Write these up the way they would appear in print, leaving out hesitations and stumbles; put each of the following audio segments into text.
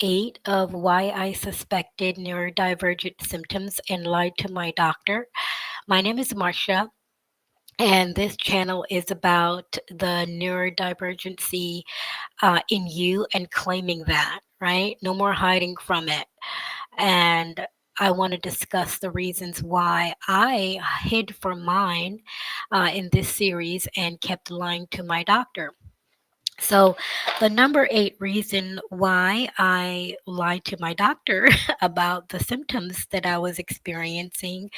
8 of why I suspected neurodivergent symptoms and lied to my doctor. My name is Marcia, and this channel is about the neurodivergency in you and claiming that, right? No more hiding from it. And I want to discuss the reasons why I hid from mine in this series and kept lying to my doctor. So, the number 8 reason why I lied to my doctor about the symptoms that I was experiencing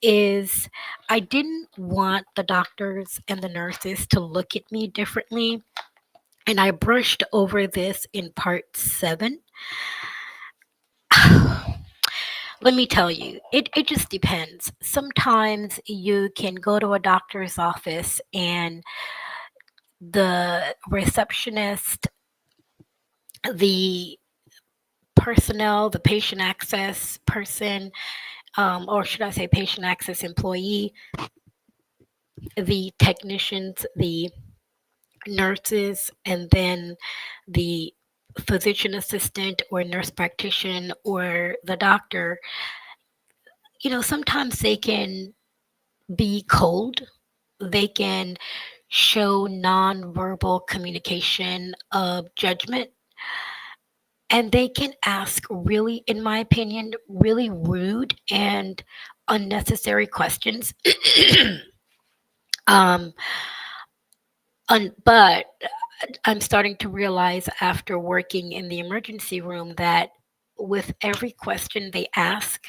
is I didn't want the doctors and the nurses to look at me differently. And I brushed over this in part 7. Let me tell you, it just depends. Sometimes you can go to a doctor's office and the receptionist, the personnel, the patient access person, or should I say patient access employee, the technicians, the nurses, and then the physician assistant or nurse practitioner or the doctor, sometimes they can be cold. They can show nonverbal communication of judgment, and they can ask really, in my opinion, really rude and unnecessary questions. um, but I'm starting to realize after working in the emergency room that with every question they ask,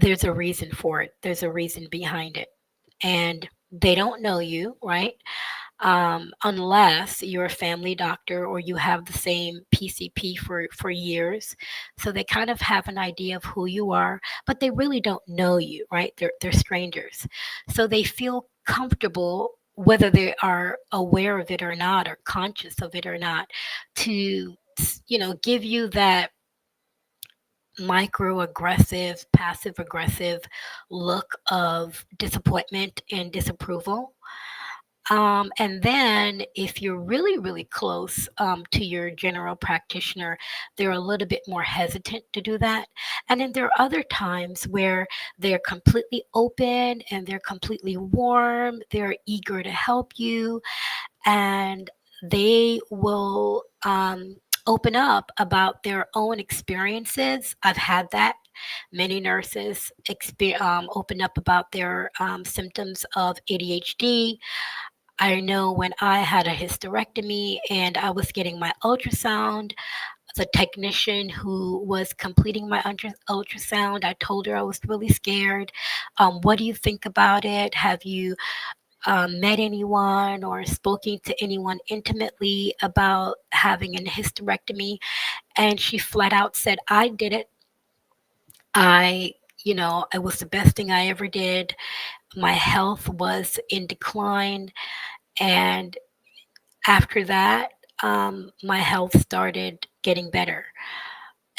there's a reason for it. There's a reason behind it. And they don't know you, right? Unless you're a family doctor or you have the same PCP for years. So they kind of have an idea of who you are, but they really don't know you, right? They're strangers. So they feel comfortable, whether they are aware of it or not, or conscious of it or not, to, give you that microaggressive, passive aggressive look of disappointment and disapproval. And then, if you're really, really close to your general practitioner, they're a little bit more hesitant to do that. And then there are other times where they're completely open and they're completely warm, they're eager to help you, and they will open up about their own experiences. I've had that. Many nurses open up about their symptoms of ADHD. I know when I had a hysterectomy and I was getting my ultrasound, the technician who was completing my ultrasound, I told her I was really scared. What do you think about it? Have you met anyone or spoken to anyone intimately about having a hysterectomy? And she flat out said, I did it. I, it was the best thing I ever did. My health was in decline. And after that, my health started getting better.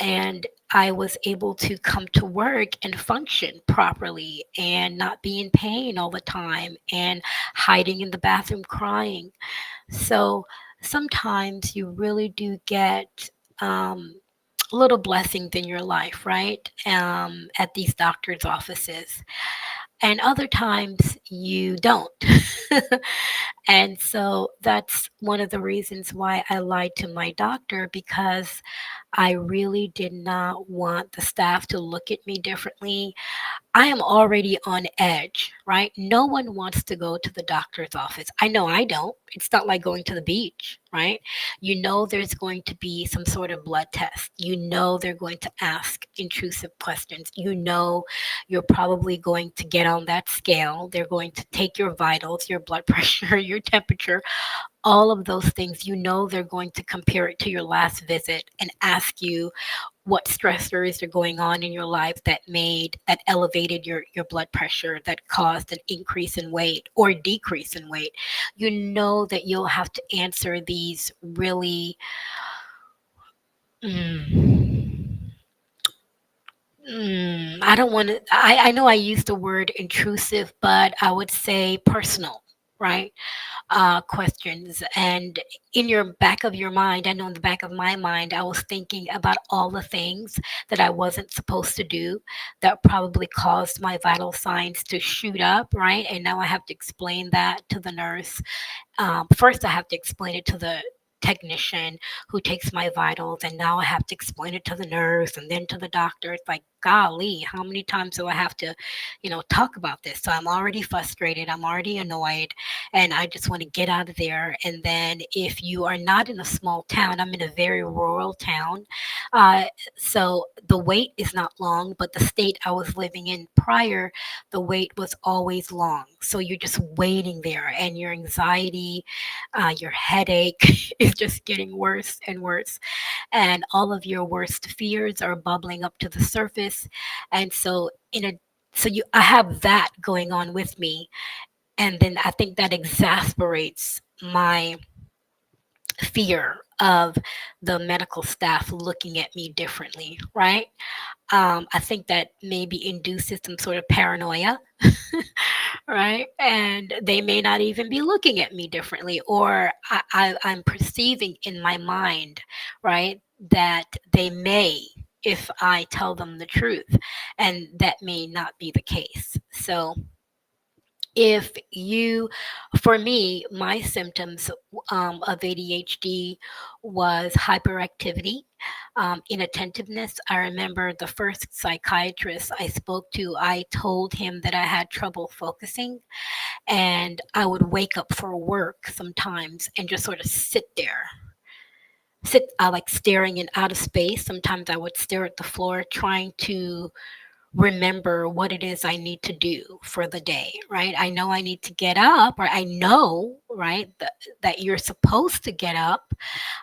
And I was able to come to work and function properly and not be in pain all the time and hiding in the bathroom crying. So sometimes you really do get little blessings in your life, right? At these doctors' offices. And other times you don't. And so that's one of the reasons why I lied to my doctor, because I really did not want the staff to look at me differently. I am already on edge, right? No one wants to go to the doctor's office. I know I don't. It's not like going to the beach, right? You know there's going to be some sort of blood test. You know they're going to ask intrusive questions. You know you're probably going to get on that scale. They're going to take your vitals, your blood pressure, your temperature, all of those things. You know they're going to compare it to your last visit and ask you what stressors are going on in your life that elevated your blood pressure, that caused an increase in weight or decrease in weight. You know that you'll have to answer these really mm, I don't want to, I know I used the word intrusive, but I would say personal, right? Questions. And in your back of your mind, I know in the back of my mind, I was thinking about all the things that I wasn't supposed to do that probably caused my vital signs to shoot up, right? And now I have to explain that to the nurse. First I have to explain it to the technician who takes my vitals, and now I have to explain it to the nurse and then to the doctor. It's like, golly, how many times do I have to, talk about this? So I'm already frustrated, I'm already annoyed, and I just want to get out of there. And then if you are not in a small town, I'm in a very rural town, uh, so the wait is not long, but the state I was living in prior, the wait was always long. So you're just waiting there, and your anxiety, your headache is just getting worse and worse. And all of your worst fears are bubbling up to the surface. And I have that going on with me. And then I think that exasperates my fear of the medical staff looking at me differently, right? I think that maybe induces some sort of paranoia, right? And they may not even be looking at me differently, or I'm perceiving in my mind, right, that they may, if I tell them the truth, and that may not be the case. So if you for me, my symptoms of ADHD was hyperactivity, inattentiveness. I remember the first psychiatrist I spoke to, I told him that I had trouble focusing, and I would wake up for work sometimes and just sort of sit like staring in outer space. Sometimes I would stare at the floor trying to remember what it is I need to do for the day, right? I know I need to get up, or I know, right, that you're supposed to get up,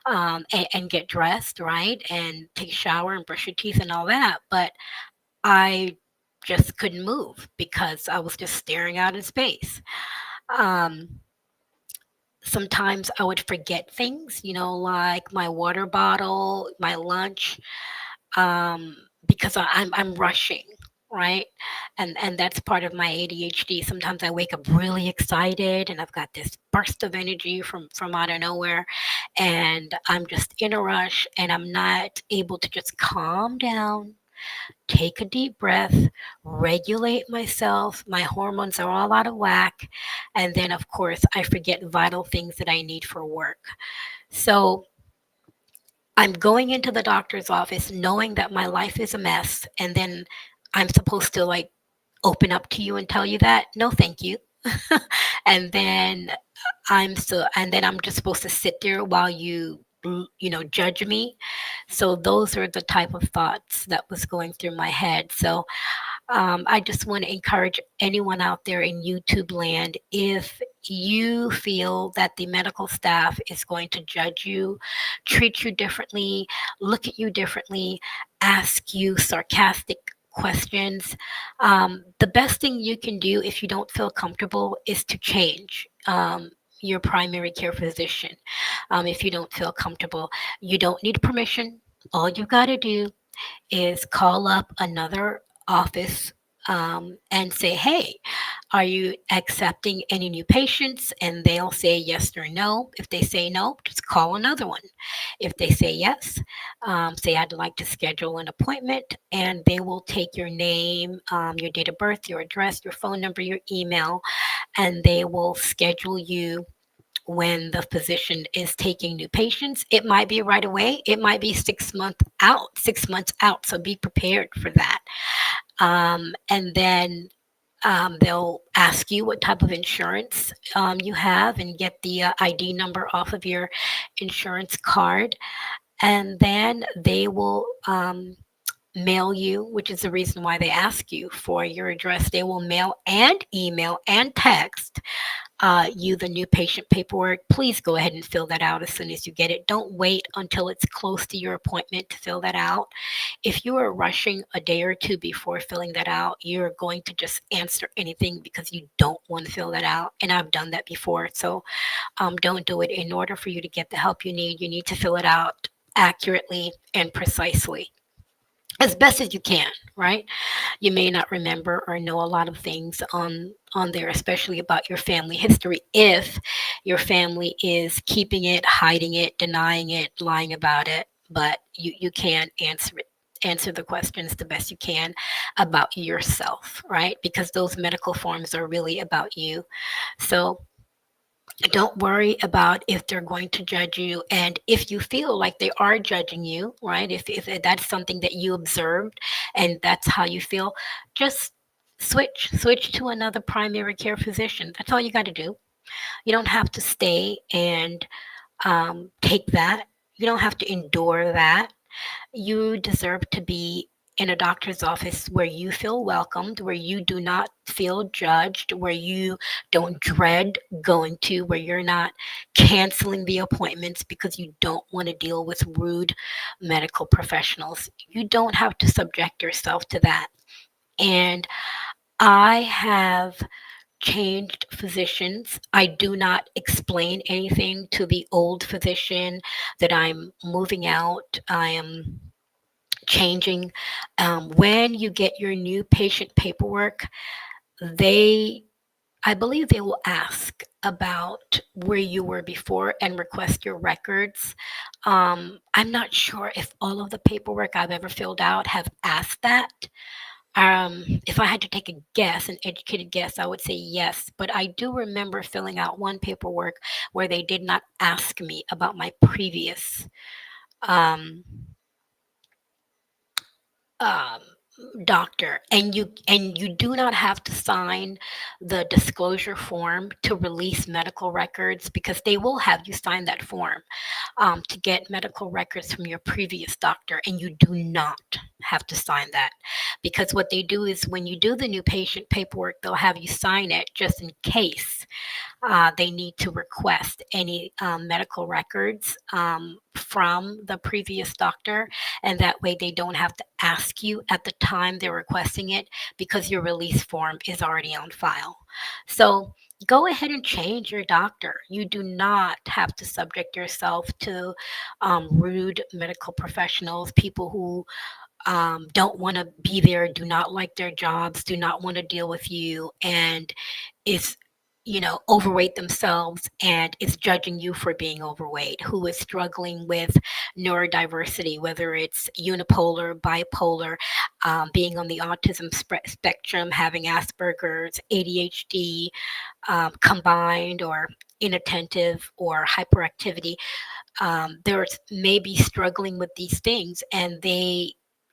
and get dressed, right, and take a shower and brush your teeth and all that. But I just couldn't move because I was just staring out in space. Um, Sometimes I would forget things, like my water bottle, my lunch, um, because I'm rushing, right? And that's part of my ADHD. Sometimes I wake up really excited, and I've got this burst of energy from out of nowhere, and I'm just in a rush, and I'm not able to just calm down, take a deep breath, regulate myself. My hormones are all out of whack, and then of course I forget vital things that I need for work. So I'm going into the doctor's office knowing that my life is a mess, and then I'm supposed to like open up to you and tell you that? No, thank you. And then I'm just supposed to sit there while you judge me. So those are the type of thoughts that was going through my head. So I just want to encourage anyone out there in YouTube land, if you feel that the medical staff is going to judge you, treat you differently, look at you differently, ask you sarcastic questions, the best thing you can do if you don't feel comfortable is to change. Your primary care physician. If you don't feel comfortable, you don't need permission. All you got to do is call up another office, and say, hey, are you accepting any new patients? And they'll say yes or no. If they say no, just call another one. If they say yes, say, I'd like to schedule an appointment, and they will take your name, your date of birth, your address, your phone number, your email, and they will schedule you when the physician is taking new patients. It might be right away. It might be 6 months out. So be prepared for that. And then they'll ask you what type of insurance you have, and get the ID number off of your insurance card. And then they will mail you, which is the reason why they ask you for your address. They will mail and email and text you the new patient paperwork. Please go ahead and fill that out as soon as you get it. Don't wait until it's close to your appointment to fill that out. If you are rushing a day or two before filling that out, you're going to just answer anything because you don't want to fill that out. And I've done that before. So don't do it. In order for you to get the help you need to fill it out accurately and precisely. as best as you can, right? You may not remember or know a lot of things on there, especially about your family history, if your family is keeping it, hiding it, denying it, lying about it. But you can answer the questions the best you can about yourself, right? Because those medical forms are really about you. So don't worry about if they're going to judge you. And if you feel like they are judging you, right? If that's something that you observed and that's how you feel, just switch to another primary care physician. That's all you got to do. You don't have to stay and take that. You don't have to endure that. You deserve to be in a doctor's office where you feel welcomed, where you do not feel judged, where you don't dread going to, where you're not canceling the appointments because you don't want to deal with rude medical professionals. You don't have to subject yourself to that. And I have changed physicians. I do not explain anything to the old physician that I'm moving out. I am changing. When you get your new patient paperwork, they, I believe they will ask about where you were before and request your records. I'm not sure if all of the paperwork I've ever filled out have asked that. If I had to take a guess, an educated guess, I would say yes. But I do remember filling out one paperwork where they did not ask me about my previous um, um, doctor, and you do not have to sign the disclosure form to release medical records, because they will have you sign that form to get medical records from your previous doctor, and you do not have to sign that, because what they do is when you do the new patient paperwork, they'll have you sign it just in case they need to request any medical records from the previous doctor, and that way they don't have to ask you at the time they're requesting it, because your release form is already on file. So go ahead and change your doctor. You do not have to subject yourself to rude medical professionals, people who don't want to be there, do not like their jobs, do not want to deal with you, and is, overweight themselves and is judging you for being overweight, who is struggling with neurodiversity, whether it's unipolar, bipolar, being on the autism spectrum, having Asperger's, ADHD combined, or inattentive or hyperactivity. They're maybe struggling with these things, and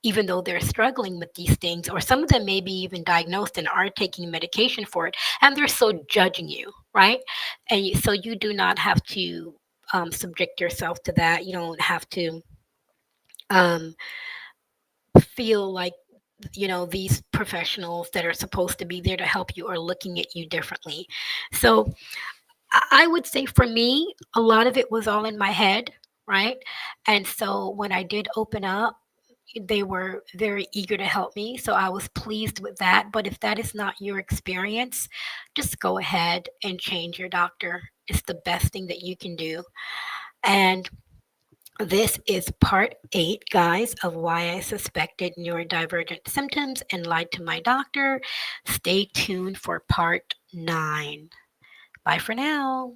even though they're struggling with these things, or some of them may be even diagnosed and are taking medication for it, and they're so judging you, right? And so you do not have to subject yourself to that. You don't have to um, feel like these professionals that are supposed to be there to help you are looking at you differently. So I would say for me, a lot of it was all in my head, right? And so when I did open up, they were very eager to help me. So I was pleased with that. But if that is not your experience, just go ahead and change your doctor. It's the best thing that you can do. And this is part 8, guys, of why I suspected neurodivergent symptoms and lied to my doctor. Stay tuned for part 9. Bye for now.